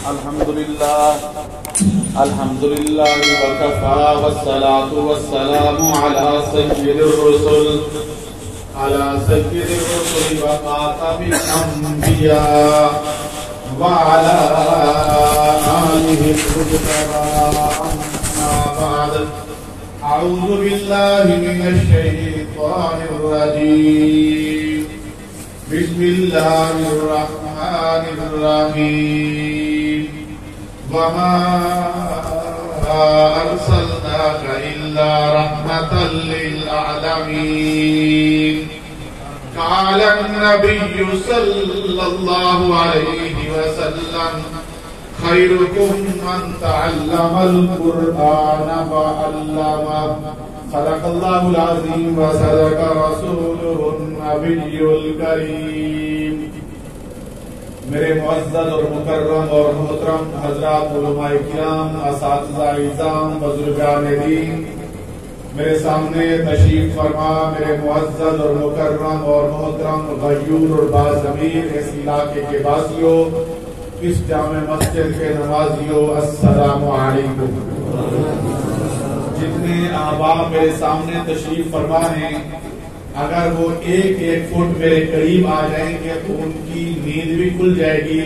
الحمد لله وكفى والصلاة والسلام على سيد الرسل وخاتم الأنبياء وعلى آله المجتبى. أما بعد، أعوذ بالله من الشيطان الرجيم. بسم الله الرحمن الرحيم. وما أرسلناك إلا رحمة للعالمين. قال النبي صلى الله عليه وسلم: خيركم من تعلم القرآن وعلمه. صدق الله العظيم وصدق رسوله النبي الكريم. میرے معزز اور مکرم اور محترم حضرات علماء کرام، اساتذہ اعظام، بزرگان دین، میرے سامنے تشریف فرما میرے معزز اور مکرم اور محترم غیور اور باضمیر اس علاقے کے باسیوں، اس جامع مسجد کے نمازیوں، السلام علیکم. جتنے احباب میرے سامنے تشریف فرما ہیں، اگر وہ ایک فٹ میرے قریب آ جائیں گے تو ان کی نیند بھی کھل جائے گی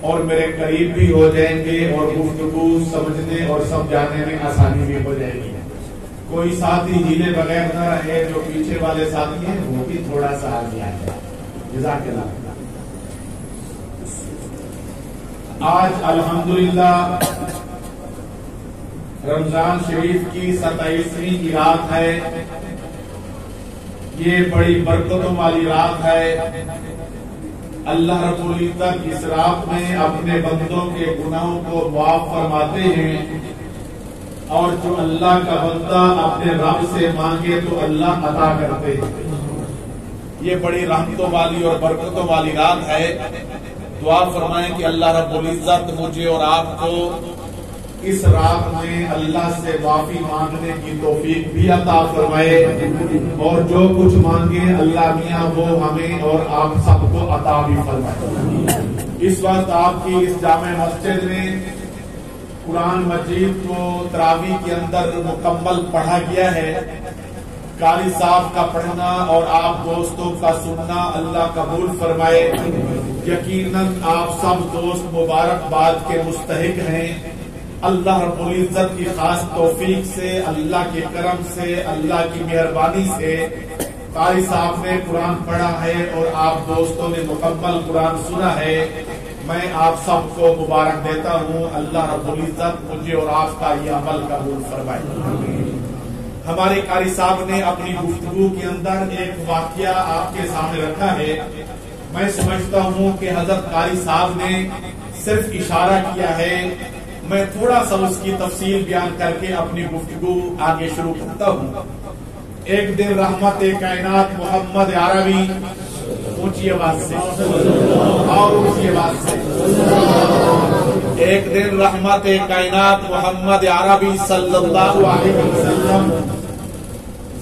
اور میرے قریب بھی ہو جائیں گے اور گفتگو سمجھنے اور سمجھانے میں آسانی بھی ہو جائے گی. کوئی ساتھی ہیلے بغیر نہ رہے، جو پیچھے والے ساتھی ہیں وہ بھی تھوڑا سا آگے آ جائے. جزاک اللہ. آج الحمدللہ رمضان شریف کی 27ویں کی رات ہے. یہ بڑی برکتوں والی رات ہے. اللہ رب العزت اس رات میں اپنے بندوں کے گناہوں کو معاف فرماتے ہیں، اور جو اللہ کا بندہ اپنے رب سے مانگے تو اللہ عطا کرتے ہیں. یہ بڑی رحمتوں والی اور برکتوں والی رات ہے. دعا فرمائیں کہ اللہ رب العزت مجھے اور آپ کو اس رات میں اللہ سے معافی مانگنے کی توفیق بھی عطا فرمائے، اور جو کچھ مانگے اللہ میاں وہ ہمیں اور آپ سب کو عطا بھی فرمائے. اس وقت آپ کی اس جامع مسجد میں قرآن مجید کو تراویح کے اندر مکمل پڑھا گیا ہے. قاری صاحب کا پڑھنا اور آپ دوستوں کا سننا اللہ قبول فرمائے. یقیناً آپ سب دوست مبارکباد کے مستحق ہیں. اللہ رب العزت کی خاص توفیق سے، اللہ کے کرم سے، اللہ کی مہربانی سے قاری صاحب نے قرآن پڑھا ہے اور آپ دوستوں نے مکمل قرآن سنا ہے. میں آپ سب کو مبارک دیتا ہوں. اللہ رب العزت مجھے اور آپ کا یہ عمل قبول فرمائے. ہمارے قاری صاحب نے اپنی گفتگو کے اندر ایک واقعہ آپ کے سامنے رکھا ہے. میں سمجھتا ہوں کہ حضرت قاری صاحب نے صرف اشارہ کیا ہے. میں تھوڑا سا اس کی تفصیل بیان کر کے اپنی گفتگو آگے شروع کرتا ہوں. ایک دن رحمت کائنات محمد عربی، اونچی آواز سے اور اونچی آواز سے، ایک دن رحمت کائنات محمد عربی صلی اللہ علیہ وسلم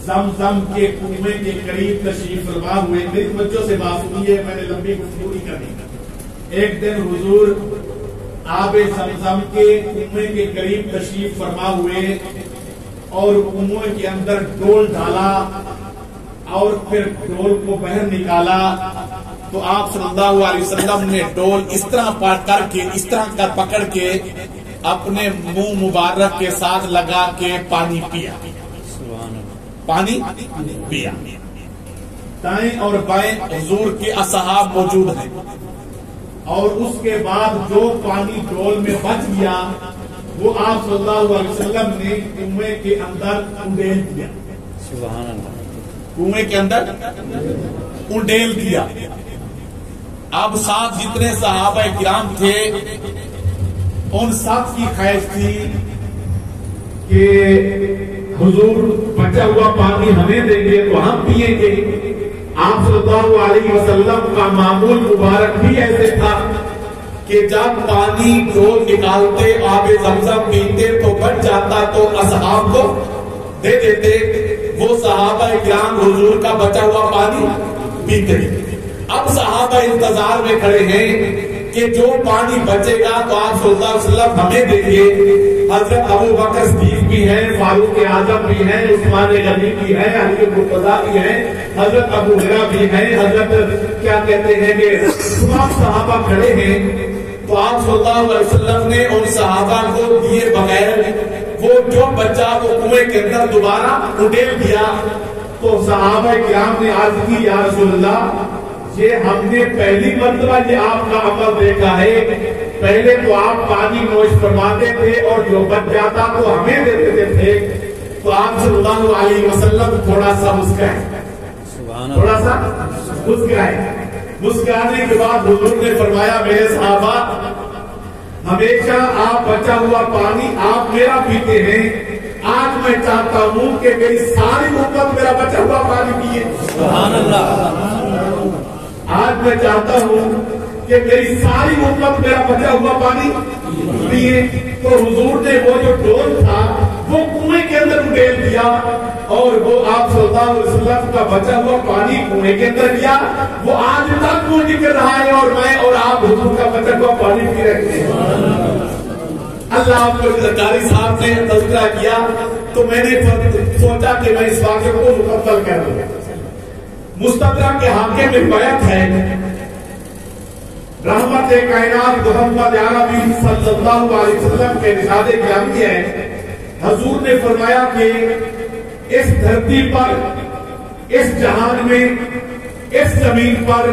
زمزم کے کنویں کے قریب تشریف فرما ہوئے. میری توجہ سے بات سنیے، میں نے لمبی گفتگو نہیں کرنی. ایک دن حضور آب زمزم کے کنویں کے قریب تشریف فرما ہوئے اور کنویں کے اندر ڈول ڈالا اور پھر ڈول کو باہر نکالا تو آپ صلی اللہ علیہ وسلم نے ڈول اس طرح پکڑ کے اپنے منہ مبارک کے ساتھ لگا کے پانی پیا. دائیں اور بائیں حضور کے اصحاب موجود ہیں، اور اس کے بعد جو پانی ڈول میں بچ گیا وہ آپ صلی اللہ علیہ وسلم نے کنویں کے اندر انڈیل دیا. کنویں کے اندر انڈیل دیا. اب ساتھ جتنے صحابہ کرام تھے ان سب کی خواہش تھی کہ حضور بچا ہوا پانی ہمیں دیں گے تو ہم پیئیں گے. آپ صلی اللہ علیہ وسلم کا معمول مبارک بھی ایسے تھا کہ جب پانی ڈول نکالتے آب زمزم پیتے تو بچ جاتا تو اصحاب کو دے دیتے. وہ صحابہ کرام حضور کا بچا ہوا پانی پیتے. اب صحابہ انتظار میں کھڑے ہیں کہ کہ جو پانی بچے گا تو آپ صلی اللہ علیہ وسلم ہمیں دیں گے۔ حضرت ابو بکر صدیق بھی ہیں، فاروق اعظم بھی ہیں، عثمان غنی بھی ہیں، علی مرتضیٰ بھی ہیں، حضرت ابو ہریرہ بھی ہیں، حضرت کیا کہتے ہیں کہ تمام صحابہ کھڑے ہیں۔ تو آپ صلی اللہ علیہ وسلم نے ان صحابہ کو دیے بغیر وہ جو بچہ وہ کنویں کے اندر دوبارہ اڈیل دیا۔ تو صحابہ کرام نے عرض کی یا رسول اللہ یہ ہم نے پہلی مرتبہ یہ آپ کا عمل دیکھا ہے، پہلے تو آپ پانی نوش فرماتے تھے اور جو بچ جاتا تو ہمیں دیتے تھے۔ تو آپ صلی اللہ علیہ وسلم تھوڑا سا مسکرائے، تھوڑا سا مسکرائے۔ مسکرانے کے بعد حضور نے فرمایا میرے صحابہ ہمیشہ آپ بچا ہوا پانی آپ میرا پیتے ہیں، آج میں چاہتا ہوں کہ میری ساری امت میرا بچا ہوا پانی پیے۔ سبحان اللہ۔ آج میں چاہتا ہوں کہ میری ساری امت میرا بچا ہوا پانی پیے۔ تو حضور نے وہ جو ڈول تھا وہ کنویں کے اندر ڈال دیا اور وہ آپ صلی اللہ علیہ وسلم کا بچا ہوا پانی کنویں کے اندر دیا، وہ آج تک وہ نکل رہا ہے اور میں اور آپ حضور کا بچا ہوا پانی پی رہے ہیں۔ اللہ آپ کو قاری صاحب نے تذکرہ کیا تو میں نے سوچا کہ میں اس واقعے کو مکمل کر دوں۔ مستدرک کے حاکم میں روایت ہے رحمت کائنات محمد عربی صلی اللہ علیہ وسلم کے ارشاد گرامی ہے، حضور نے فرمایا کہ اس دھرتی پر، اس جہان میں، اس زمین پر،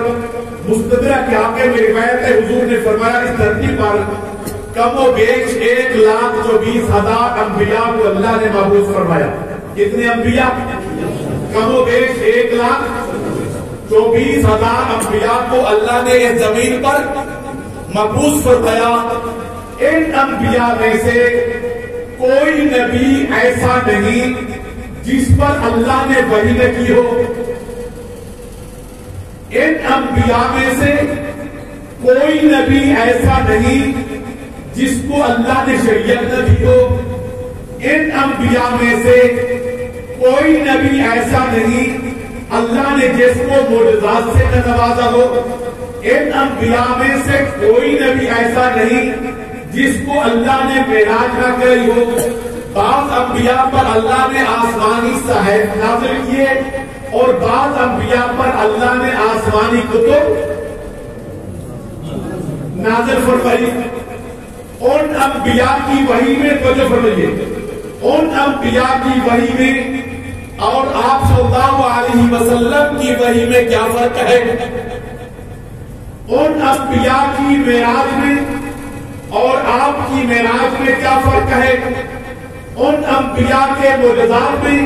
مستدرک کے حاکم میں روایت ہے حضور نے فرمایا اس دھرتی پر کم و بیش 1,24,000 انبیاء کو اللہ نے مبعوث فرمایا۔ کتنے انبیاء؟ کم و بیش 1,24,000 انبیاء کو اللہ نے اس زمین پر مبعوث فرمایا۔ ان انبیاء میں سے کوئی نبی ایسا نہیں جس پر اللہ نے وحی نہ کی ہو۔ ان انبیاء میں سے کوئی نبی ایسا نہیں جس کو اللہ نے شریعت نہ دی ہو۔ ان انبیاء میں سے کوئی نبی ایسا نہیں اللہ نے جس کو معجزات سے نہ نوازا ہو۔ ان انبیاء میں سے کوئی نبی ایسا نہیں جس کو اللہ نے معراج نہ کری ہو۔ بعض انبیاء پر اللہ نے آسمانی صحائف نازل کیے اور بعض انبیاء پر اللہ نے آسمانی کتب نازل فرمائی۔ ان انبیاء کی وحی میں توجہ فرمائیے، ان انبیاء کی وحی میں اور آپ صلی اللہ علیہ وسلم کی وحی میں کیا فرق ہے؟ ان انبیاء کی معراج میں اور آپ کی معراج میں کیا فرق ہے؟ ان انبیاء کے معجزات میں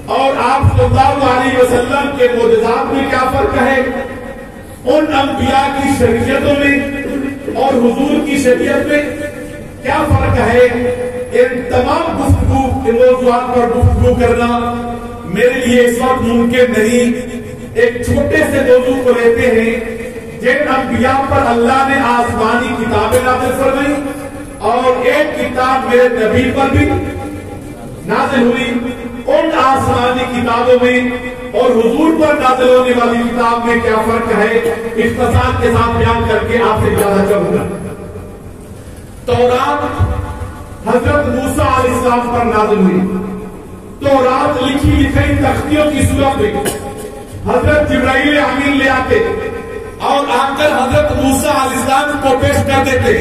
اور آپ صلی اللہ علیہ وسلم کے معجزات میں کیا فرق ہے؟ ان انبیاء کی شریعتوں میں اور حضور کی شریعت میں کیا فرق ہے؟ ان تمام گفتگو کے موضوعات پر گفتگو کرنا میرے لیے اس وقت ممکن نہیں۔ ایک چھوٹے سے موضوع کو لیتے ہیں جن انبیاء پر اللہ نے آسمانی کتابیں نازل فرمائی اور ایک کتاب میرے نبی پر بھی نازل ہوئی۔ ان آسمانی کتابوں میں اور حضور پر نازل ہونے والی کتاب میں کیا فرق ہے؟ اختصار کے ساتھ بیان کر کے آپ سے اجازت چاہوں گا۔ تورات حضرت موسیٰ علیہ السلام پر نازل ہوئی۔ تورات لکھی لکھی تختیوں کی صورت میں حضرت جبرائیل امین لے آتے اور آ کر حضرت موسیٰ علیہ السلام کو پیش کر دیتے۔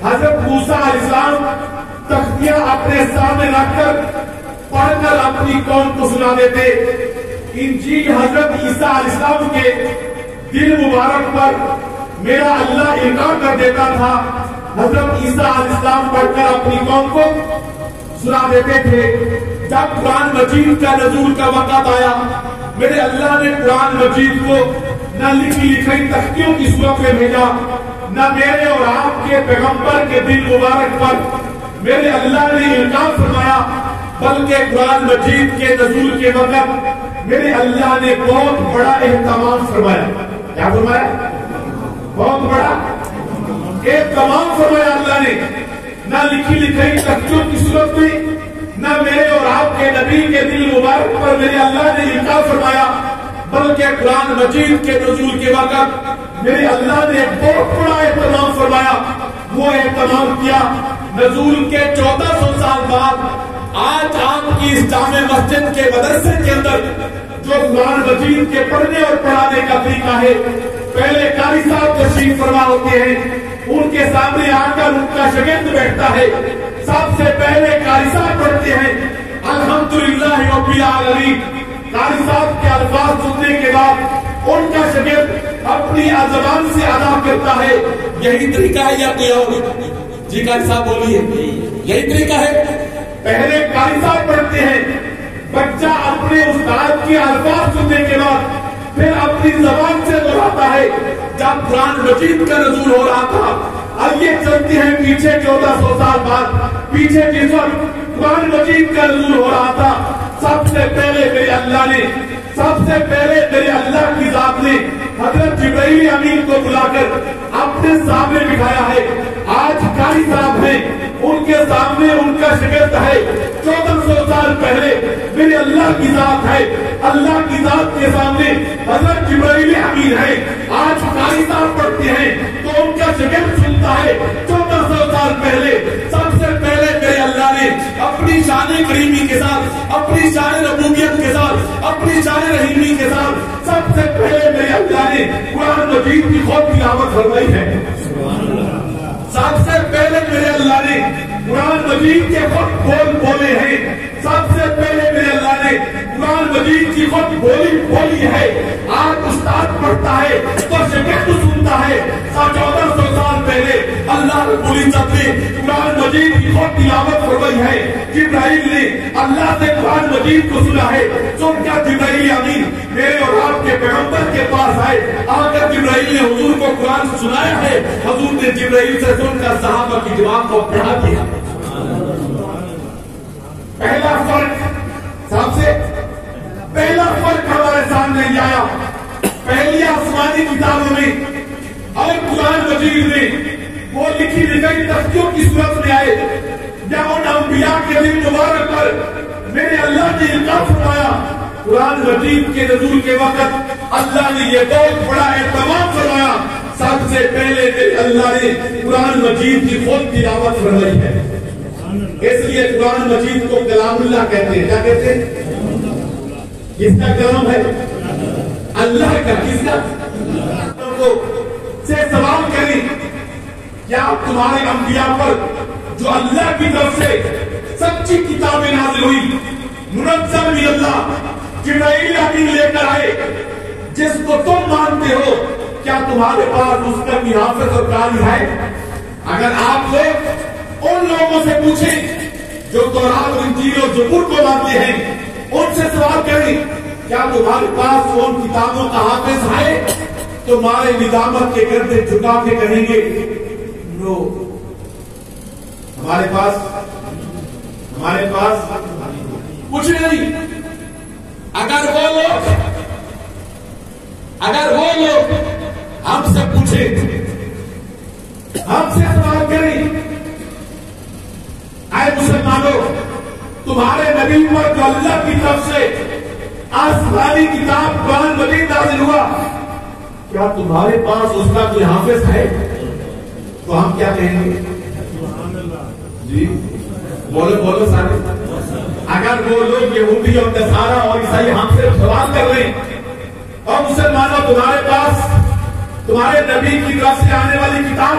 حضرت موسیٰ علیہ السلام تختیاں اپنے سامنے رکھ کر پڑھ کر اپنی قوم کو سنا دیتے۔ انجیل حضرت عیسیٰ علیہ السلام کے دل مبارک پر میرا اللہ انکار کر دیتا تھا۔ حضرت عیسیٰ علیہ السلام پڑھ کر اپنی قوم کو سنا دیتے تھے۔ جب قرآن مجید کا نزول کا وقت آیا میرے اللہ نے قرآن مجید کو نہ لکھی لکھی تختیوں کی صورت میں بھیجا، نہ میرے اور آپ کے پیغمبر کے دل مبارک پر میرے اللہ نے انکار فرمایا، بلکہ قرآن مجید کے نزول کے وقت میرے اللہ نے بہت بڑا اہتمام فرمایا۔ کیا فرمایا؟ بہت بڑا اہتمام فرمایا اللہ نے۔ نہ لکھی لکھی تختیوں کی صورت میں نہ میرے اور آپ کے نبی کے دل مبارک پر میرے اللہ نے انکار فرمایا، بلکہ قرآن مجید کے نزول کے وقت میرے اللہ نے ایک بہت بڑا اہتمام فرمایا. وہ اہتمام کیا نزول کے 1400 سال بعد آج آپ کی اس جامع مسجد کے مدرسے کے اندر جو قرآن مجید کے پڑھنے اور پڑھانے کا طریقہ ہے، پہلے قاری صاحب تشریف فرما ہوتے ہیں، ان کے سامنے آ کر ان کا شاگرد بیٹھتا ہے. سب سے پہلے قاری صاحب پڑھتے ہیں الحمدللہ رب العالمین. قاری صاحب کے الفاظ سننے کے بعد ان کا شاگرد اپنی زبان سے ادا کرتا ہے. یہی طریقہ ہے یا کوئی اور؟ جی قاری صاحب بولیے. یہی طریقہ ہے. پہلے قاری صاحب پڑھتے ہیں، بچہ اپنے استاد کے الفاظ سننے کے بعد پھر اپنی زبان سے دہراتا ہے. جب قرآن مجید کا نزول ہو رہا تھا، اب یہ چلتے ہیں پیچھے 1400 سال بعد، پیچھے جس وقت قرآن مجید کا نزول ہو رہا تھا، سب سے پہلے میرے اللہ کی ذات نے حضرت جبرائیل امین کو بلا کر اپنے سامنے بٹھایا ہے. آج قاری صاحب ہیں، ان کے سامنے ان کا شاگرد ہے. 1400 سال پہلے میرے اللہ کی ذات ہے، اللہ کی ذات کے سامنے حضرت جبرائیل امین ہے. آج قاری صاحب پڑھتے ہیں تو ان کا شاگرد سنتا ہے. 1400 سال پہلے سب سے پہلے میرے اللہ نے اپنی شان کریمی کے ساتھ، اپنی شان ربوبیت کے ساتھ، اپنی شان رحیمی کے ساتھ سب سے پہلے میرے اللہ نے قرآن مجید کی خود تلاوت فرمائی ہے. سب سے پہلے میرے اللہ نے قرآن مجید کے خود بول بولے ہیں. سب سے پہلے میرے اللہ نے قرآن مجید کی خود بولی ہے. آج استاد پڑھتا ہے تو شاگرد سنتا ہے. 1400 سال پہلے اللہ رب العزت نے قرآن مجید کی خود تلاوت فرمائی ہے. جبرائیل نے اللہ سے قرآن مجید کو سنا ہے. سن کر جبرائیل امین میرے اور آپ کے پیغمبر کے پاس آئے. آ کر جبرائیل نے حضور کو قرآن سنایا ہے. حضور نے جبرائیل سے سن کر صحابہ کی جواب کو پڑھا دیا. پہلا فرق، سب سے پہلا فرق ہمارے سامنے یہ آیا. پہلی آسمانی کتابوں میں اور قرآن مجید میں وہ لکھی لکھی تختیوں کی صورت میں آئے یا ان انبیاء کے دن مبارک پر میرے اللہ نے القاء فرمایا. قرآن مجید کے نزول کے وقت اللہ نے یہ بہت بڑا اہتمام فرمایا. سب سے پہلے میرے اللہ نے قرآن مجید کی خود تلاوت فرمائی ہے. اس لیے قرآن مجید کو کلام اللہ کہتے ہیں. کیا کہتے ہیں؟ کس کا کلام ہے؟ اللہ کا. کس کا؟ سے سوال کریں کیا تمہارے انبیاء پر جو اللہ کی طرف سے سچی کتابیں نازل ہوئی، منزل من اللہ، جبرائیل امین لے کر آئے، جس کو تم مانتے ہو، کیا تمہارے پاس اس کا بھی حافظ اور قاری ہے؟ اگر آپ لوگ ان لوگوں سے پوچھیں جو تورات اور انجیل اور زبور کو مانتے ہیں، ان سے سوال کریں کیا تمہارے پاس ان کتابوں کا حافظ ہے؟ تمہارے ندامت کے گردے جھکا کے کہیں گے نو، ہمارے پاس کچھ نہیں. اگر وہ لوگ ہم سے پوچھیں، ہم سے سوال کریں اے مسلمانوں، تمہارے نبی پر جو اللہ کی طرف سے آسمانی کتاب قرآن مجید نازل ہوا، کیا تمہارے پاس اس کا کوئی حافظ ہے؟ تو ہم کیا کہیں گے؟ جی بولو سارے. اگر وہ لوگ یہودی اور نصارا اور عیسائی ہم سے سوال کر رہے ہیں اور مسلمانوں تمہارے پاس تمہارے نبی کی طرف سے آنے والی کتاب،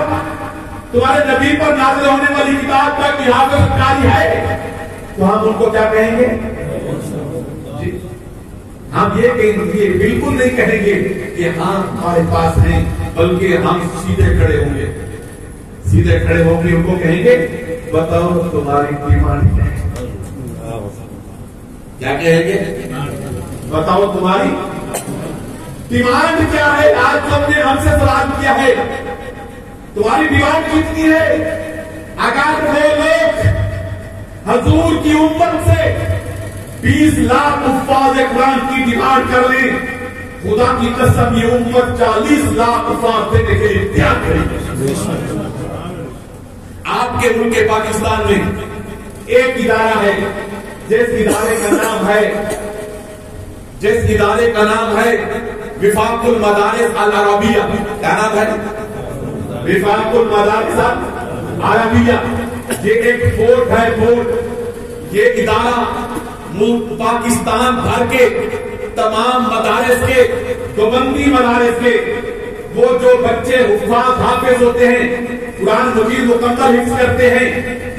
تمہارے نبی پر نازل ہونے والی کتاب کا کوئی حافظ قاری ہے، تو ہم ان کو کیا کہیں گے؟ جی ہم یہ کہیں گے، بالکل نہیں کہیں گے کہ ہاں ہمارے پاس ہیں، بلکہ ہم سیدھے کھڑے ہوں گے. ان کو کہیں گے بتاؤ تمہاری ڈیمانڈ ہے. کیا کہیں گے؟ بتاؤ تمہاری ڈیمانڈ کیا ہے؟ آج تم نے ہم سے سوال کیا ہے تمہاری ڈیمانڈ کتنی ہے؟ اگر وہ لوگ حضور کی امت سے 20 لاکھ حفاظ قرآن کی ڈیمانڈ کر لیں، خدا کی قسم یہ امت 40 لاکھ حفاظ دینے کے لیے تیار کرے گی. آپ کے ملک پاکستان میں ایک ادارہ ہے جس ادارے کا نام ہے وفاق المدارس العربیہ، کیا نام ہے؟ وفاق المدارس العربیہ، یہ ایک بورڈ ہے، بورڈ، یہ ادارہ پاکستان بھر کے تمام مدارس کے، دیوبندی مدارس کے، وہ جو بچے حفاظ حافظ ہوتے ہیں، قرآن مجید مکمل حفظ کرتے ہیں،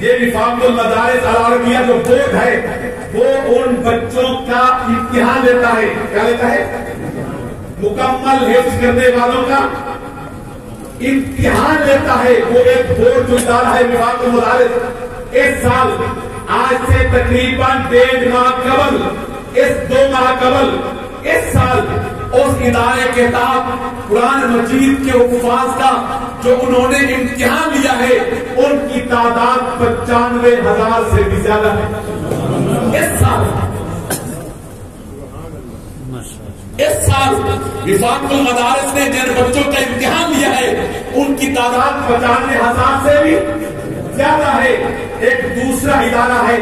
یہ وفاق المدارس العربیہ جو بورڈ ہے وہ ان بچوں کا امتحان لیتا ہے۔ کیا لیتا ہے؟ مکمل حفظ کرنے والوں کا امتحان لیتا ہے۔ وہ ایک بورڈ جو ادارہ ہے وفاق المدارس، اس سال آج سے تقریباً 1.5 ماہ قبل، 2 ماہ قبل، اس سال اس ادارے کے تحت قرآن مجید کے حفاظ کا جو انہوں نے امتحان لیا ہے ان کی تعداد 95,000 سے بھی زیادہ ہے۔ اس سال وفاق المدارس نے جن بچوں کا امتحان لیا ہے ان کی تعداد 95,000 سے بھی زیادہ ہے۔ ایک دوسرا ادارہ ہے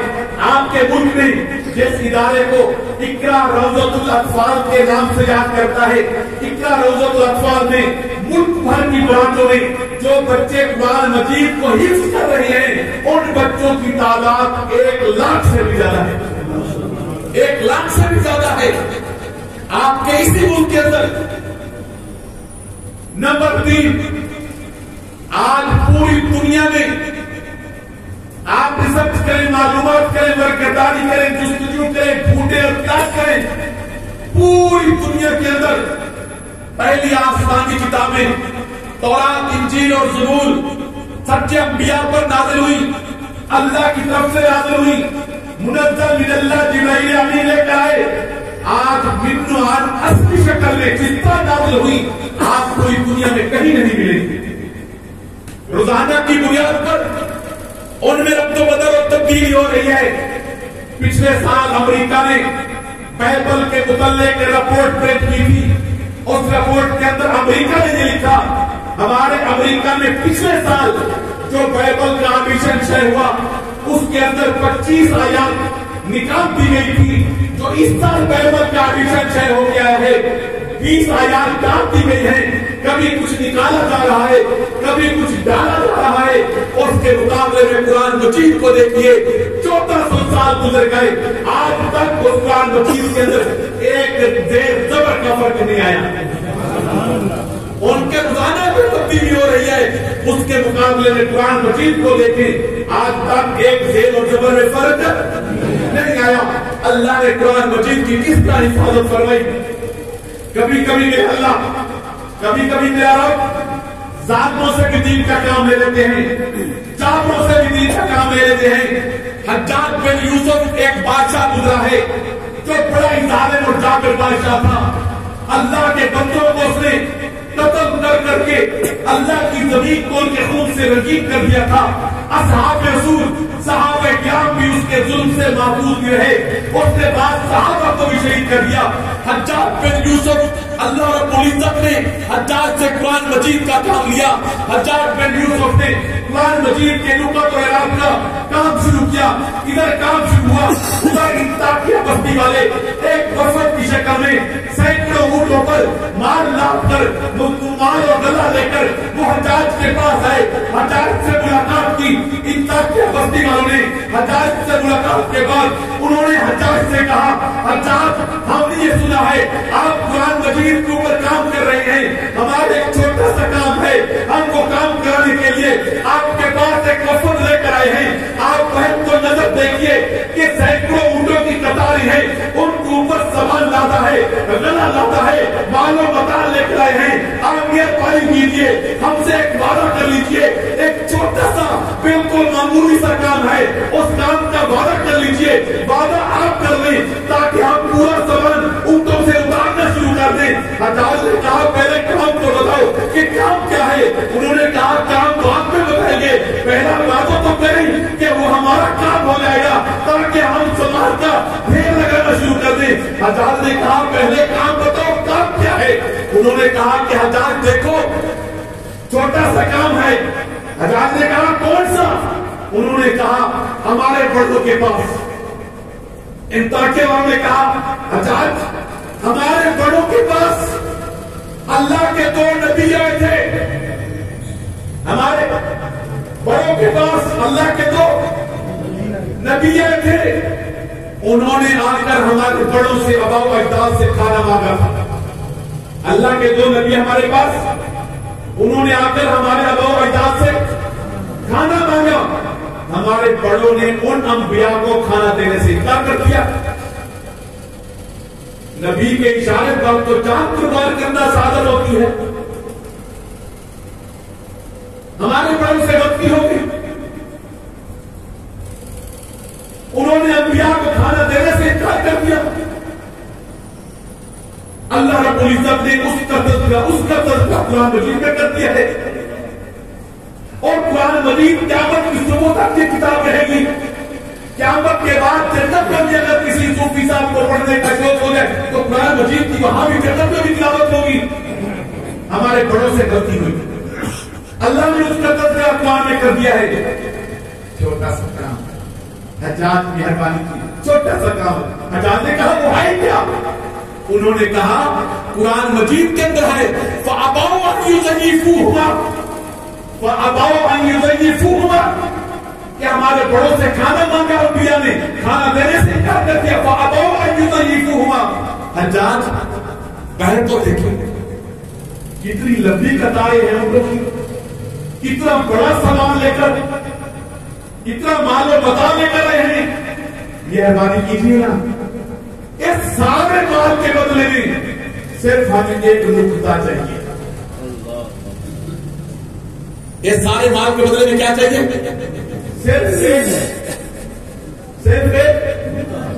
آپ کے ملک میں جس ادارے کو اقرا روضۃ الاطفال کے نام سے یاد کرتا ہے۔ اقرا روضۃ الاطفال میں ملک بھر کی برانچوں میں جو بچے قرآن مجید کو حفظ کر رہے ہیں ان بچوں کی تعداد 1 لاکھ سے بھی زیادہ ہے۔ 1 لاکھ سے بھی زیادہ ہے آپ کے اسی ملک کے اندر۔ نمبر 3، آج پوری دنیا میں آپ ریسرچ کریں، معلومات کریں، ورکرداری کریں، جستجو کریں، ڈھونڈیں اور تلاش کریں، پوری دنیا کے اندر پہلی آسمانی کتابیں تورات، انجیل اور زبور سچے انبیاء پر نازل ہوئی، اللہ کی طرف سے نازل ہوئی، منزل من اللہ، جبرائیل امین لے کر آئے۔ آج ممنوعات اصلی شکل میں جس طرح نازل ہوئی آپ کو اس دنیا میں کہیں نہیں ملے گی۔ روزانہ کی بنیاد پر ان میں رد و بدل اور تبدیلی ہو رہی ہے۔ پچھلے سال امریکہ نے بائبل کے متعلق رپورٹ پیش کی تھی، اس رپورٹ کے اندر امریکہ نے یہ لکھا، ہمارے امریکہ میں پچھلے سال جو بائبل کا ایڈیشن شائع ہوا اس کے اندر 25 آیات نکال دی گئی تھی، جو اس سال بائبل کا ایڈیشن شائع ہو گیا ہے 20 آیات ڈال دی گئی ہیں۔ کبھی کچھ نکالا جا رہا ہے، کبھی کچھ ڈالا جا رہا ہے، اور اس کے مقابلے میں قرآن مجید کو دیکھیے 1400 سال گزر گئے، آج تک اس قرآن مجید کے اندر ایک زیر زبر کا فرق نہیں آیا۔ ان کے روزانہ میں تبدیلی ہو رہی ہے، اس کے مقابلے میں قرآن مجید کو دیکھیں، آج تک ایک زیر اور زبر میں فرق نہیں آیا۔ اللہ نے قرآن مجید کی کس طرح حفاظت فرمائی۔ کبھی کبھی میرے اللہ، کبھی کبھی میرا رب ذاتوں سے بھی دین کا کام لے لیتے ہیں، چاپوں سے بھی دین کا کام لے لیتے ہیں۔ حجاج بن یوسف ایک بادشاہ گزرا ہے جو بڑا ہی ظالم اور جابر بادشاہ تھا۔ اللہ کے بندوں کو اس نے قتل کر کے اللہ کی زمین کو ان کے خون سے رنگین کر دیا تھا۔ اصحاب رسول، صحابہ کرام بھی اس کے ظلم سے محفوظ بھی رہے، اس نے بعد صحابہ کو بھی شہید کر دیا۔ حجاج بن یوسف، اللہ رب العزت نے حجاج سے قرآن مجید کا کام لیا۔ حجاج بن یوسف نے قرآن مجید کے نقط و اعراب کا کام شروع کیا۔ ادھر کام شروع ہوا، ادھر انتاکیہ بستی والے ایک وفد کی شکل میں سینکڑوں اونٹوں پر مال لاد کر، مال اور غلہ لے کر وہ حجاج کے پاس آئے، حجاج سے ملاقات کی۔ انتاکیہ بستی والوں نے حجاج سے ملاقات کے بعد انہوں نے حجاج سے کہا، حجاج ہم نے یہ سنا ہے آپ قرآن مجید کے اوپر کام کر رہے ہیں، ہمارا ایک چھوٹا سا کام ہے، ہم کو کام کرانے کے لیے آپ کے پاس ایک وفد لے کر آئے ہیں۔ آپ بہن کو نظر دیکھیے کہ سینکڑوں اونٹوں کی قطاریں ہیں، ان کے اوپر سامان لاتا ہے، غلہ لاتا ہے، مال و متاع لے کر آئے ہیں۔ آپ یہ پانی کیجیے، ہم سے ایک وعدہ کر لیجیے، ایک چھوٹا سا بالکل معمولی سا کام ہے، اس کام کا وعدہ کر لیجیے، وعدہ آپ کر لیں تاکہ ہم پورا سامان اونٹوں سے اتارنا شروع کر دیں۔ حجاج نے کہا پہلے کام کو بتاؤ کہ کام کیا ہے۔ انہوں نے کہا کام تو آپ میں بتائیں گے، پہلا وعدہ تو کریں کہ وہ ہمارا کام ہو جائے گا تاکہ ہم سامان کا ڈھیر لگانا شروع کر دیں۔ حجاج نے کہا پہلے کام بتاؤ کام کیا ہے۔ انہوں نے کہا کہ حجاج دیکھو چھوٹا سا کام ہے۔ حجاج نے کہا کون سا؟ انہوں نے کہا ہمارے بڑوں کے پاس۔ انتاکیہ والوں نے کہا حجاج ہمارے بڑوں کے پاس اللہ کے 2 نبی آئے تھے ہمارے بڑوں کے پاس، اللہ کے 2 نبی آئے تھے، انہوں نے آ کر ہمارے بڑوں سے آباء و اجداد سے کھانا مانگا تھا۔ اللہ کے 2 نبی ہمارے پاس، انہوں نے آ کر ہمارے آباء و اجداد سے کھانا مانگا، ہمارے بڑوں نے ان انبیاء کو کھانا دینے سے انکار کر دیا۔ نبی کے اشارے پر تو چاند قربان کرنا سعادت ہوتی ہے، ہمارے بڑوں سے غلطی ہوگی، انہوں نے انبیاء کو کھانا دینے سے انکار کر دیا۔ اللہ رب العزت نے اس کا تذکرہ قرآن مجید میں کر دیا ہے، اور قرآن مجید قیامت کی صبح تک کی کتاب رہے گی۔ قیامت کے بعد جنت میں بھی اگر کسی صوفی صاحب کو پڑھنے کا شوق ہو جائے تو قرآن مجید کی وہاں بھی جنت میں بھی تلاوت ہوگی۔ ہمارے بڑوں سے غلطی ہوئی، اللہ نے اس کا تذکرہ قرآن میں کر دیا ہے۔ چھوٹا سا کام حجاج مہربانی کی، چھوٹا سا کام حجاج نے کہا وہ ہے کیا؟ انہوں نے کہا قرآن مجید کے اندر ہے فَأَبَوْا أَن يُزَيِّفُوهُمَا فَأَبَوْا أَن يُزَيِّفُوهُمَا، کہ ہمارے بڑوں سے کھانا مانگا، انبیاء نے کھانا دینے سے انکار کر دیا۔ فَأَبَوْا أَن يُزَيِّفُوهُمَا، حجاج بہن تو دیکھیں کتنی لمبی قطاریں ہیں ان لوگوں کی، اتنا بڑا سامان لے کر، اتنا مال و متاع لے کر رہے ہیں۔ مہربانی کیجیے نا، اس سارے مال کے بدلے میں صرف ہمیں ایک نقطہ چاہیے۔ اس سارے مال کے بدلے میں کیا چاہیے؟ صرف ایک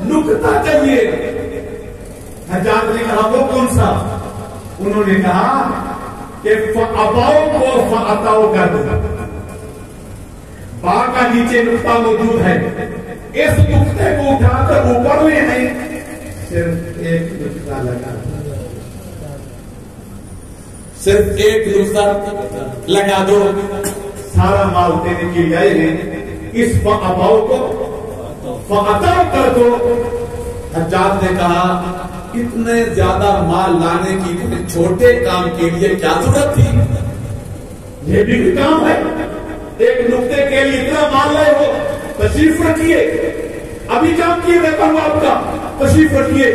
نقطہ چاہیے۔ حجاج نے کہا وہ کون سا؟ انہوں نے کہا کہ فَأَبَوْا کو فَأَتَوْا کر دو، با کا نیچے نقطہ موجود ہے، اس نقطے کو اٹھا کر اوپر لے آئیں، صرف ایک نقطہ لگا، صرف ایک نقطہ لگا دو، سارا مال دینے کے لیے آئے ہیں، اس فَأَبَوْا کو فَأَتَوْا کر دو۔ حجاج نے کہا اتنے زیادہ مال لانے کی اتنے چھوٹے کام کے لیے کیا ضرورت تھی؟ یہ بھی کام ہے، ایک نقطے کے لیے اتنا مال لائے ہو، تشریف رکھیے، ابھی کام کیے میں کہوں آپ کا، تشریف رکھیے۔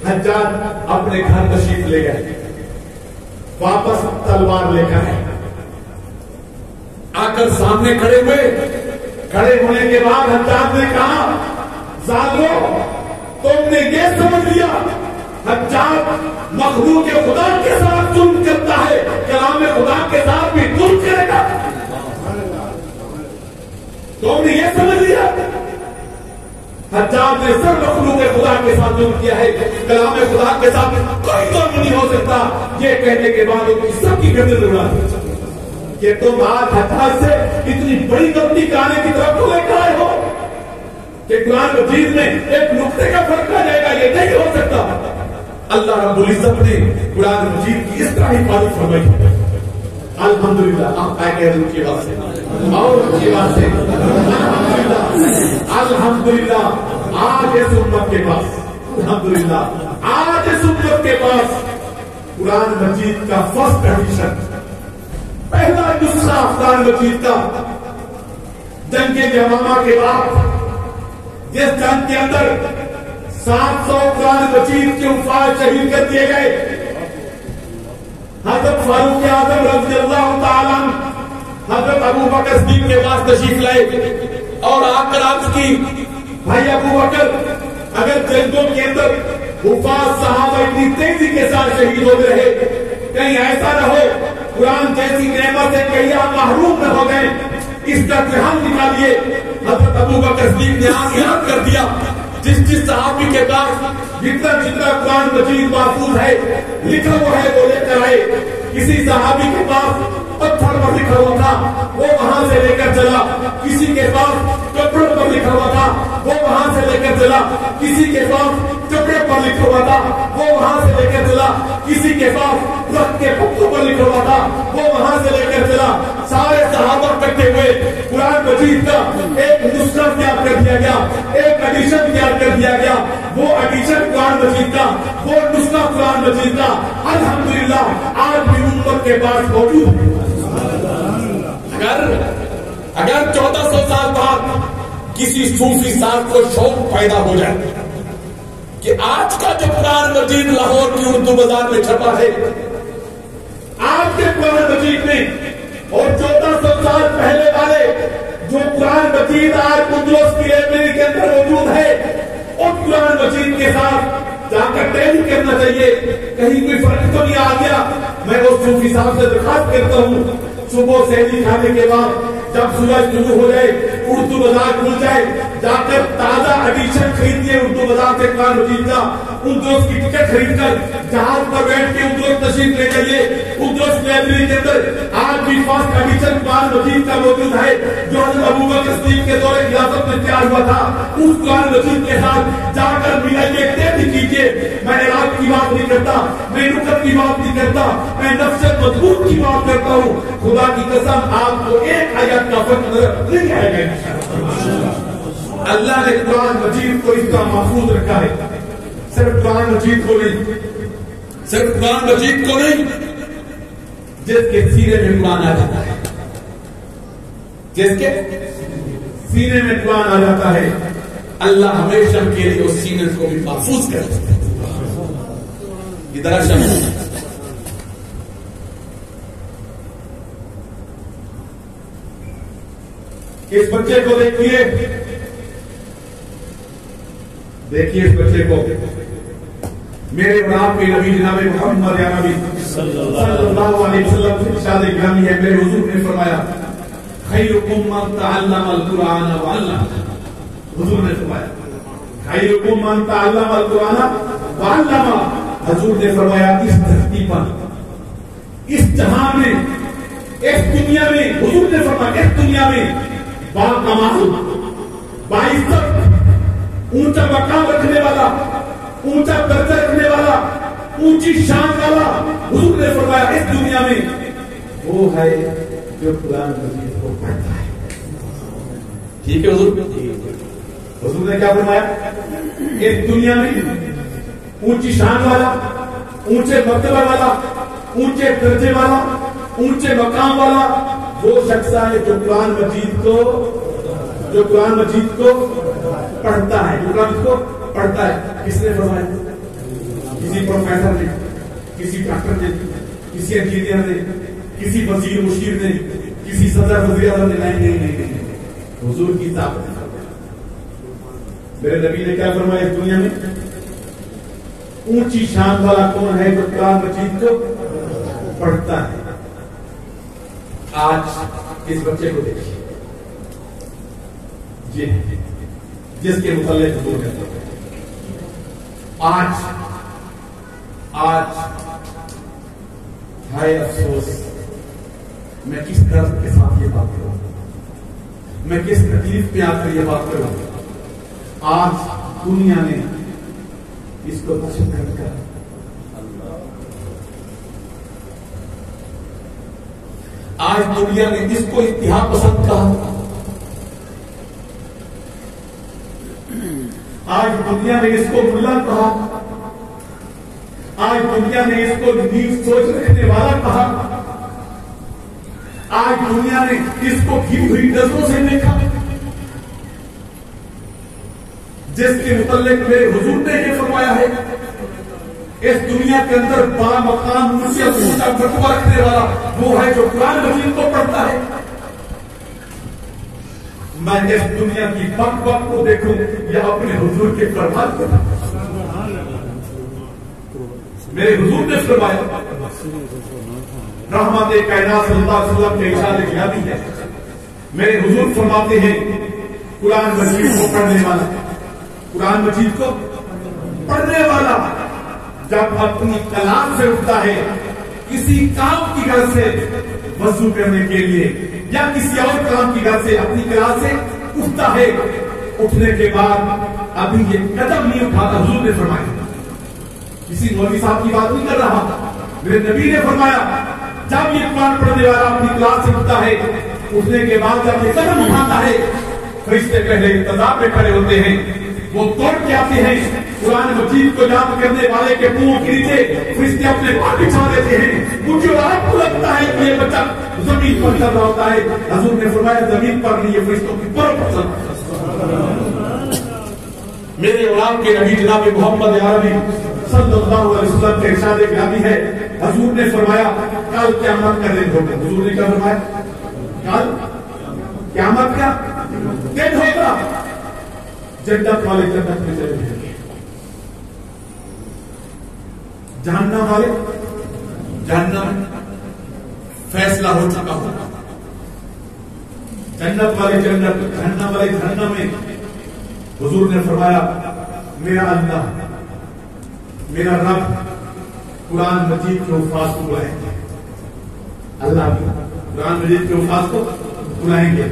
حجاج اپنے گھر تشریف لے گئے، واپس تلوار لے کر آ کر سامنے کھڑے ہوئے، کھڑے ہونے کے بعد حجاج نے کہا ظالمو تم نے یہ سمجھ لیا حجاج مخلوق خدا کے ساتھ ظلم کرتا ہے، کلام خدا کے ساتھ بھی ظلم کرے گا؟ تم نے یہ سمجھ لیا حجاج نے صرف مخلوق خدا کے ساتھ ظلم کیا ہے، کلام خدا کے ساتھ کوئی ظلم نہیں ہو سکتا؟ یہ کہنے کے بعد ان کی سب کی گردن اڑا دی کہ تم آج حجاج سے اتنی بڑی غلطی کرنے کی طرف کو لے کر آئے ہو کہ قرآن مجید میں ایک نقطے کا فرق آ جائے گا، یہ نہیں ہو سکتا۔ اللہ رب العزت نے قرآن مجید کی اس طرح حفاظت فرمائی۔ الحمدللہ، آپ آئے گئے ان کی بات سے اور ان کی بات سے الحمدللہ آج اس امت کے پاس، الحمدللہ آج اس امت کے پاس قرآن مجید کا فرسٹ ایڈیشن، پہلا نسخہ قرآن مجید کا جنگ یمامہ کے بعد، جس جنگ کے اندر 700 قرآن مجید کے حفاظ شہید کر دیے گئے۔ حضرت فاروق اعظم رضی اللہ تعالیٰ حضرت ابو بکر صدیق کے پاس تشریف لائے اور آ کر عرض کی بھائی ابو بکر، اگر جنگوں کے اندر حفاظ صحابہ اتنی تیزی کے ساتھ شہید ہوتے رہے، کہیں ایسا نہ ہو قرآن جیسی نعمت سے کہیں آپ محروم نہ ہو گئے، اس کا ذہن نکالیے۔ حضرت ابو بکر صدیق نے یاد کر دیا جس صحابی کے پاس جتنا قرآن مجید محفوظ ہے لکھا ہوا ہے وہ لے کر آئے۔ کسی صحابی کے پاس پتھر پر لکھا ہوا تھا وہ وہاں سے لے کر چلا، کسی کے پاس کپڑوں پر لکھا ہوا تھا وہ وہاں سے لے کر چلا، کسی کے پاس کپڑے پر لکھا ہوا تھا وہ وہاں سے لے کر چلا، کسی کے پاس درخت کے پتوں پر لکھا ہوا تھا وہ وہاں سے لے کر چلا۔ سارے صحابہ اکٹھے ہوئے، قرآن مجید کا ایک نسخہ تیار کر دیا گیا، ایک ایڈیشن تیار کر دیا گیا۔ وہ ایڈیشن قرآن مجید کا، وہ نسخہ قرآن مجید کا الحمدللہ الحمدللہ آج بھی امت کے پاس موجود ہے۔ اگر 1400 سال بعد کسی صوفی صاحب کو شوق پیدا ہو جائے کہ آج کا جو قرآن مجید لاہور کی اردو بازار میں چھپا ہے، آج کے قرآن مجید میں اور 1400 سال پہلے والے جو قرآن مجید آج قدوس کی لائبریری کے اندر موجود ہے، اس قرآن مجید کے ساتھ جا کر ٹیلی کرنا چاہیے، کہیں کوئی فرق تو نہیں آ گیا۔ میں اس صوفی صاحب سے درخواست کرتا ہوں، صبح سحری کھانے کے بعد جب سورج طلوع ہو جائے، اردو بازار کھل جائے، جا کر تازہ ایڈیشن خریدیے اردو بازار سے قرآن مجید کا، اردوس کی ٹکٹ خرید کر جہاز پر بیٹھ کے اردوس تشریف لے جائیے۔ اردوس لائبریری کے اندر آج بھی فرسٹ ایڈیشن قرآن مجید کا موجود ہے جو حضرت ابوبکر صدیق کے دور خلافت میں تیار ہوا تھا، اس قرآن مجید کے ساتھ جا کر ملائیے، ٹیلی کیجیے۔ میں عراق کی بات نہیں کرتا، میں نکت کی بات نہیں کرتا، میں نفسیت مضبوط کی بات کرتا ہوں۔ خدا کی قسم آپ کو ایک آیت کا فرق نظر نہیں آئے گا۔ اللہ نے قرآن مجید کو اس طرح محفوظ رکھا ہے، صرف قرآن مجید کو نہیں، صرف قرآن مجید کو نہیں، جس کے سینے میں قرآن آ جاتا ہے، جس کے سینے میں قرآن آ جاتا ہے، اللہ ہمیشہ کے لیے اس سینے کو بھی محفوظ کر دیتا ہے۔ ادھر شامل اس بچے کو دیکھیے، دیکھیے اس بچے کو، میرے اور آپ کے نبی جناب محمد یا نبی صلی اللہ علیہ وسلم سے ارشاد گرامی ہے، میرے حضور نے فرمایا خیرکم من تعلم القرآن وعلم، حضور نے فرمایا خیرکم من تعلم القرآن وعلم، حضور نے فرمایا اس دھرتی پر، اس جہاں میں، اس دنیا میں، حضور نے فرمایا اس دنیا میں باکمال، باعزت، اونچا مقام رکھنے والا، اونچا درجہ رکھنے والا، اونچی شان والا، حضور نے فرمایا اس دنیا میں وہ ہے جو قرآن مجید کو پڑھتا ہے۔ ٹھیک ہے حضور، حضور نے کیا فرمایا؟ اس دنیا میں اونچی شان والا، اونچے مرتبہ والا، اونچے درجے والا، اونچے مقام والا وہ شخص ہے جو قرآن مجید کو پڑھتا ہے، جو قرآن کو پڑھتا ہے۔ کس نے فرمایا؟ کسی پروفیسر نے، کسی ڈاکٹر نے، کسی انجینئر نے، کسی وزیر مشیر نے، کسی صدر وزیر اعظم نے؟ نہیں، حضور کی طاقت نے فرمایا۔ میرے نبی نے کیا فرمایا؟ اس دنیا میں اونچی شان والا کون ہے جو قرآن مجید کو پڑھتا ہے؟ آج اس بچے کو دیکھیے، جس کے متعلق حضور نے آج ہائے افسوس، میں کس درد کے ساتھ یہ بات کروں، میں کس تکلیف پہ آ کر یہ بات کروں، آج دنیا نے اس کو دہشت گرد کر، آج دنیا نے اس کو اتحاد پسند کہا، آج دنیا نے اس کو ملا کہا، آج دنیا نے اس کو نیک سوچ رکھنے والا کہا، آج دنیا نے اس کو گھی ہوئی نظروں سے دیکھا، جس کے متعلق میرے حضور نے یہ فرمایا ہے اس دنیا کے اندر با مقام اونچا مرتبہ رکھنے والا وہ ہے جو قرآن مجید کو پڑھتا ہے۔ میں اس دنیا کی بک کو دیکھوں یا اپنے حضور کے فرمان کو؟ میرے حضور نے فرمایا، رحمت کائنات صلی اللہ علیہ وسلم کے ارشاد گرامی ہے، میرے حضور فرماتے ہیں قرآن مجید کو پڑھنے والا، قرآن مجید کو پڑھنے والا جب اپنی کلاس سے اٹھتا ہے کسی کام کی غرض سے وضو کرنے کے لیے یا کسی اور کام کی غرض سے اپنی کلاس سے اٹھتا ہے، اٹھنے کے بعد ابھی یہ قدم نہیں اٹھاتا، حضور نے فرمایا، کسی مولوی صاحب کی بات نہیں کر رہا، میرے نبی نے فرمایا جب یہ قرآن پڑھنے والا اپنی کلاس سے اٹھتا ہے، اٹھنے کے بعد جب یہ قدم اٹھاتا ہے، فرشتے پہلے انتظار میں کھڑے ہوتے ہیں، وہ توڑ کے آتے ہیں. قرآن مجید کو یاد کرنے والے کے منہ کے نیچے فرشتے اپنے پاؤں بچھا دیتے ہیں. مجھے اور آپ کو لگتا ہے کہ یہ بچہ زمین پر چل رہا ہوتا ہے. حضور نے فرمایا زمین پر نہیں، یہ فرشتوں کی پر چل رہا ہے. میرے اور آپ کے نبی جناب محمد عربی صلی اللہ علیہ وسلم کے ارشاد گرامی ہے. حضور نے فرمایا کل قیامت کا دن ہوگا. حضور نے کیا فرمایا؟ کل قیامت کا دن ہوگا. جنت والے جنت میں چلے جائیں گے، جہنم والے جہنم. فیصلہ ہو چکا ہوگا. جنت والے جنت، جہنم والے جہنم میں. حضور نے فرمایا میرا اللہ، میرا رب قرآن مجید کے حفاظ کو بلائیں گے. اللہ قرآن مجید کے حفاظ کو بلائیں گے.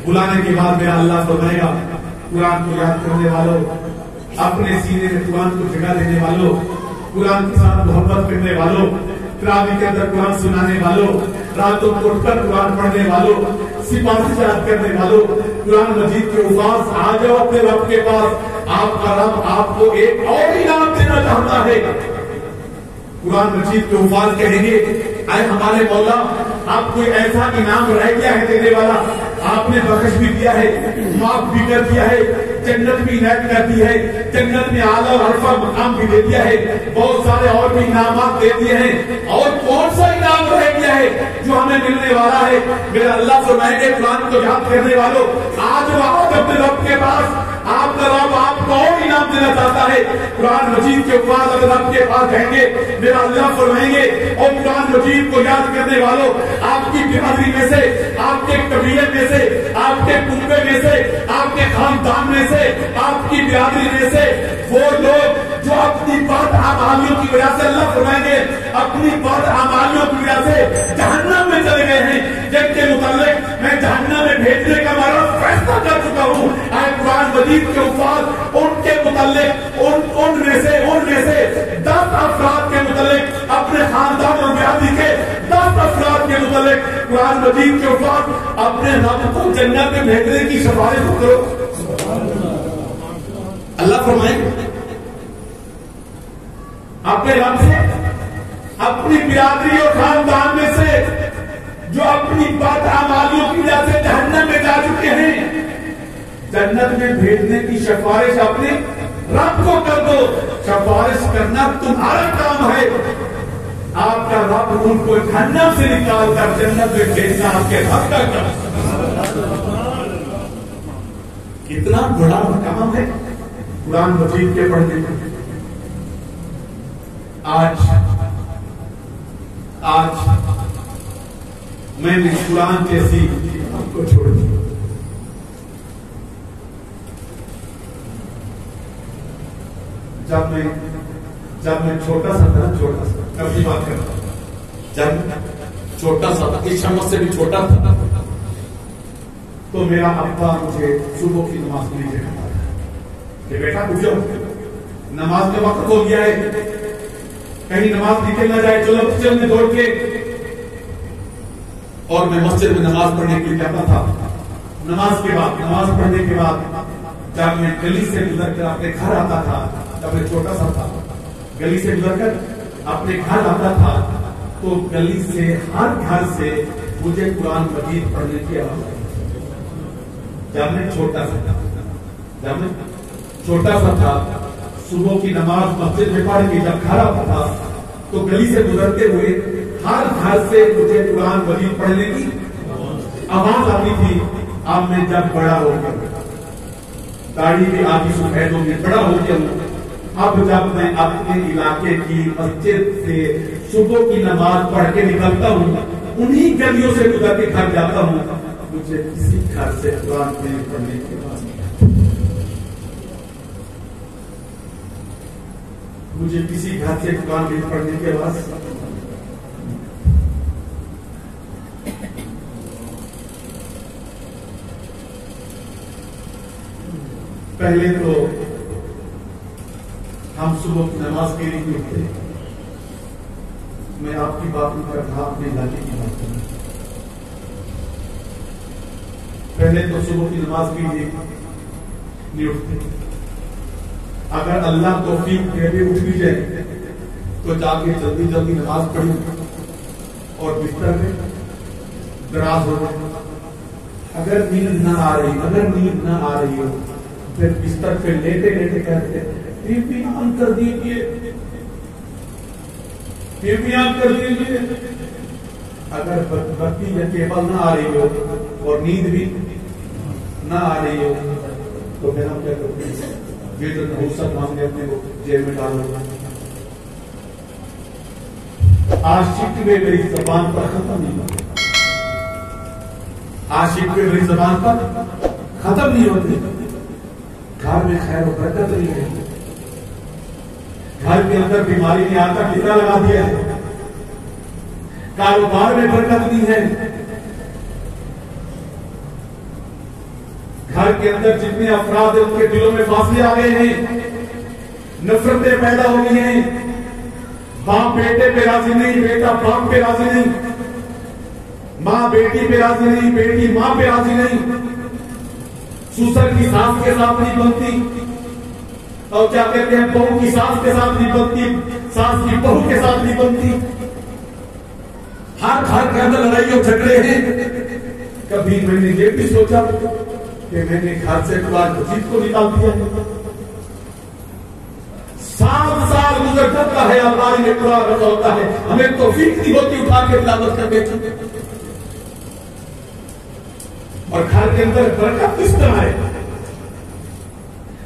بلانے کے بعد میرا اللہ فرمائے گا قرآن کو یاد کرنے والوں، اپنے سینے میں قرآن کو جگہ دینے والوں، قرآن کے ساتھ محبت کرنے والوں، تراویح کے اندر قرآن سنانے والوں، راتوں کو اٹھ کر قرآن پڑھنے والوں، سپاہی یاد کرنے والوں، قرآن مجید کے حفاظ آ جاؤ اپنے رب کے پاس. آپ کا رب آپ کو ایک اور انعام دینا چاہتا ہے. قرآن مجید کے حفاظ کہیں گے اے ہمارے مولا، آپ کو ایسا انعام رہ گیا ہے دینے والا. آپ نے بخش بھی دیا ہے، معاف بھی کر دیا ہے، جنت بھی عنایت کر دی ہے، جنت میں اعلیٰ اور عرفہ مقام بھی دے دیا ہے، بہت سارے اور بھی انعامات دے دیے ہیں. اور کون سا انعام رہ گیا ہے جو ہمیں ملنے والا ہے؟ میرا اللہ فرمائیں گے قرآن کو یاد کرنے والوں آج آؤ اپنے رب کے پاس. آپ کا رب آپ کو اور انعام دینا چاہتا ہے. قرآن مجید کے بعد اگر رب کے پاس جائیں گے میرا اللہ فرمائیں گے اور قرآن مجید کو یاد کرنے والوں آپ کی برادری میں سے، آپ کے قبیلے میں سے، آپ کے کنبے میں سے، آپ کے خاندان میں سے، آپ کی برادری میں سے وہ لوگ جو اپنی بد اعمالیوں کی وجہ سے، اللہ فرمائیں گے اپنی بد اعمالیوں کی وجہ سے جہنم میں چلے گئے ہیں، جن کے متعلق میں جہنم میں بھیجنے کا میرا فیصلہ کر چکا ہوں. آئے قرآن مجید کے الفاظ ان کے متعلق ان میں سے 10 افراد کے متعلق، اپنے خاندان اور برادری کے 10 افراد کے متعلق قرآن مجید کے الفاظ اپنے رب کو جنت میں بھیجنے کی سفارش کرو. اللہ فرمائے اپنے رب سے اپنی برادری اور خاندان میں سے جو اپنی بد اعمالیوں کی وجہ سے جہنم میں جا چکے ہیں، جنت میں بھیجنے کی سفارش اپنے رب کو کر دو. سفارش کرنا تمہارا کام ہے. آپ کا رب ان کو جہنم سے نکال کر جنت میں بھیجنا آپ کے رب کا کام. کتنا بڑا کام ہے قرآن مجید کے پڑھنے کا. آج میں نے قرآن جیسی کو چھوڑ دیا. جب میں چھوٹا سا تھا، کبھی بات کرتا ہوں، جب چھوٹا سا تھا، اس شمس سے بھی چھوٹا تھا، تو میرا ابا مجھے صبح کی نماز کے لیے کہتا تھا کہ بیٹا اٹھ جاؤ، نماز کا وقت ہو گیا ہے، کہیں نماز نکل نہ جائے. چلو مسجد میں دوڑ کے، اور میں مسجد میں نماز پڑھنے کے لیے کہتا تھا. نماز پڑھنے کے بعد جب میں گلی سے گزر کر اپنے گھر آتا تھا، جب میں چھوٹا سا تھا، گلی سے گزر کر اپنے گھر آتا تھا تو گلی سے، ہر گھر سے مجھے قرآن مجید پڑھنے کی آواز آئی. جب میں چھوٹا سا تھا، صبح کی نماز مسجد میں پڑھ کے جب گھر آتا تھا تو گلی سے گزرتے ہوئے ہر گھر سے مجھے قرآن مجید پڑھنے کی آواز آتی تھی. اب میں جب بڑا ہو گیا، داڑھی بھی آدھی سفید ہو گئی، بڑا ہو گیا ہوں، اب جب میں اپنے علاقے کی مسجد سے صبح کی نماز پڑھ کے نکلتا ہوں، انہی گلیوں سے گزر کے گھر جاتا ہوں، مجھے کسی گھر سے قرآن پڑھنے کی آواز نہیں آتی. مجھے کسی گھر سے قرآن پڑھنے کی آواز. پہلے تو ہم صبح کی نماز کے لیے نہیں اٹھتے. میں آپ کی بات نہیں کر رہا، اپنے علاقے کی بات کر رہا. پہلے تو صبح کی نماز کے لیے نہیں اٹھتے. اگر اللہ توفیق دے دے اٹھ بھی جائے تو جا کے جلدی جلدی نماز پڑھی اور بستر میں دراز ہو جائے. اگر نیند نہ آ رہی ہو پھر بستر پہ لیٹے لیٹے کہتے ٹی وی آن کر دیجیے. اگر بتی یا کیبل نہ آ رہی ہو اور نیند بھی نہ آ رہی ہو تو پھر ہم کیا کرتے ہیں؟ یہ جو نحوست ہم نے اپنے کو جیب میں ڈالا. عاشق میں میری زبان پر ختم نہیں ہوتی. عاشق میں میری زبان پر ختم نہیں ہوتی. گھر میں خیر و برکت نہیں ہے. گھر کے اندر بیماری نے آتا کتنا لگا دیا ہے. کاروبار میں برکت نہیں ہے. گھر کے اندر جتنے افراد ہیں ان کے دلوں میں فاصلے آ گئے ہیں, نفرتیں پیدا ہو گئی ہیں. باپ بیٹے پہ راضی نہیں, بیٹا باپ پہ راضی نہیں, ماں بیٹی پہ راضی نہیں, بیٹی ماں پہ راضی نہیں. سسر کی ساس کے ساتھ نہیں بنتی, اور کیا کہتے ہیں بہو کی ساس کے ساتھ نہیں بنتی, ساس کی بہو کے ساتھ نہیں بنتی. ہر گھر کے اندر لڑائی اور جھگڑے ہیں. کبھی میں نے یہ بھی سوچا کہ میں نے گھر سے قرآن مجید کو نکال دیا. 7 سال گزر جاتا ہے, اللہ نے قرآن رکھا ہوتا ہے, ہمیں توفیق نہیں ہوتی اٹھا کے تلاوت کرنے کی. اور گھر کے اندر برکت کس طرح ہے,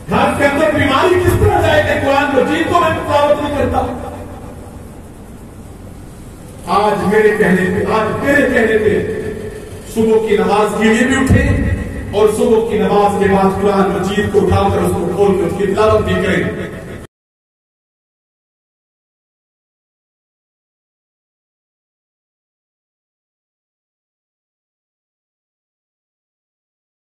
گھر کے اندر بیماری کس طرح جائے کہ قرآن مجید کو میں تلاوت نہیں کرتا. آج میرے کہنے پہ صبح کی نماز کے لیے بھی اٹھے اور صبح کی نماز کے بعد قرآن مجید کو اٹھا کر اس کو کھول کر اس کی تلاوت بھی کریں.